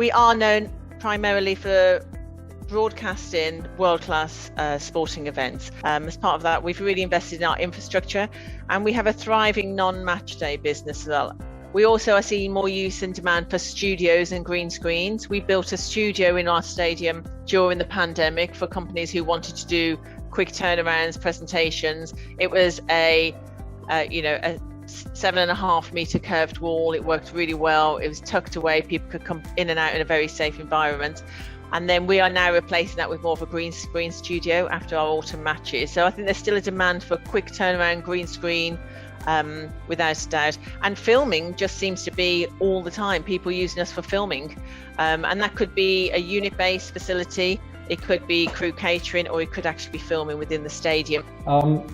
we are known primarily for broadcasting world-class sporting events. As part of that, we've really invested in our infrastructure, and we have a thriving non-match day business as well. We also are seeing more use and demand for studios and green screens. We built a studio in our stadium during the pandemic for companies who wanted to do quick turnarounds, presentations. It was a 7.5 meter curved wall. It worked really well. It was tucked away. People could come in and out in a very safe environment. And then we are now replacing that with more of a green screen studio after our autumn matches. So I think there's still a demand for quick turnaround green screen, without a doubt. And filming just seems to be all the time, people using us for filming. And that could be a unit-based facility, it could be crew catering, or it could actually be filming within the stadium.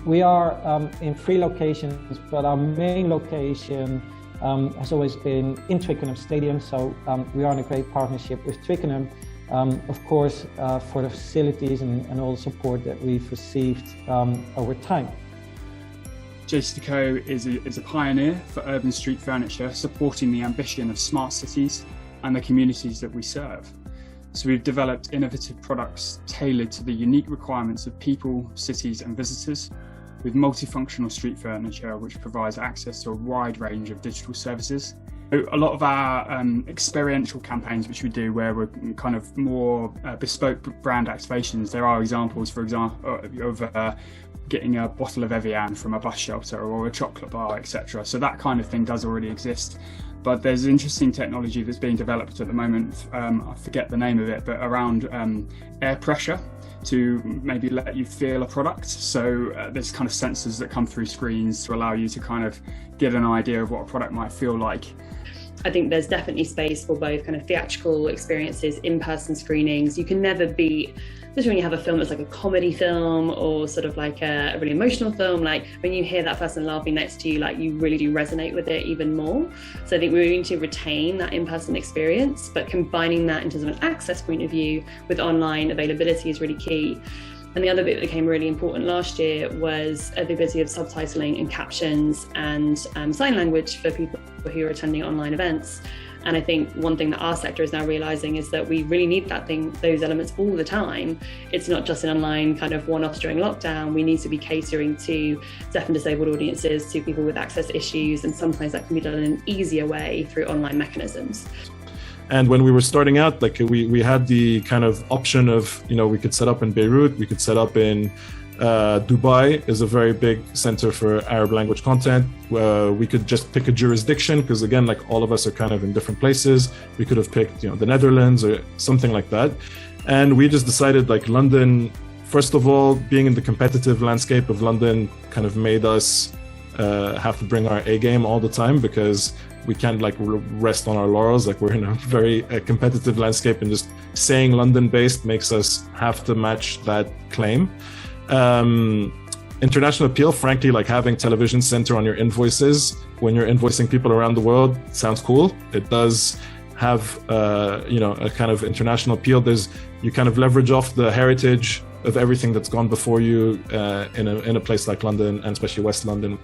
We are in 3 locations, but our main location has always been in Twickenham Stadium. So we are in a great partnership with Twickenham, of course, for the facilities and all the support that we've received over time. JCDecaux is a pioneer for urban street furniture, supporting the ambition of smart cities and the communities that we serve. So we've developed innovative products tailored to the unique requirements of people, cities and visitors, with multifunctional street furniture which provides access to a wide range of digital services. A lot of our experiential campaigns which we do, where we're kind of more bespoke brand activations, there are examples, for example, of getting a bottle of Evian from a bus shelter or a chocolate bar, etc. So that kind of thing does already exist. But there's interesting technology that's being developed at the moment, I forget the name of it, but around air pressure to maybe let you feel a product. So there's kind of sensors that come through screens to allow you to kind of get an idea of what a product might feel like. I think there's definitely space for both kind of theatrical experiences, in-person screenings. You can never beat, especially when you have a film that's like a comedy film or sort of like a really emotional film, like when you hear that person laughing next to you, like you really do resonate with it even more. So I think we need to retain that in-person experience, but combining that in terms of an access point of view with online availability is really key. And the other bit that became really important last year was the ability of subtitling and captions and sign language for people who are attending online events. And I think one thing that our sector is now realising is that we really need those elements all the time. It's not just an online kind of one-offs during lockdown. We need to be catering to deaf and disabled audiences, to people with access issues, and sometimes that can be done in an easier way through online mechanisms. And when we were starting out, like we had the kind of option of, we could set up in Beirut, we could set up in Dubai is a very big center for Arab language content. We could just pick a jurisdiction, because again, like all of us are kind of in different places. We could have picked, the Netherlands or something like that. And we just decided like London, first of all, being in the competitive landscape of London kind of made us have to bring our A game all the time, because we can't like rest on our laurels. Like we're in a very competitive landscape, and just saying London based makes us have to match that claim. International appeal, frankly, like having television center on your invoices when you're invoicing people around the world sounds cool. It does have a kind of international appeal. You kind of leverage off the heritage of everything that's gone before you in a place like London, and especially West London.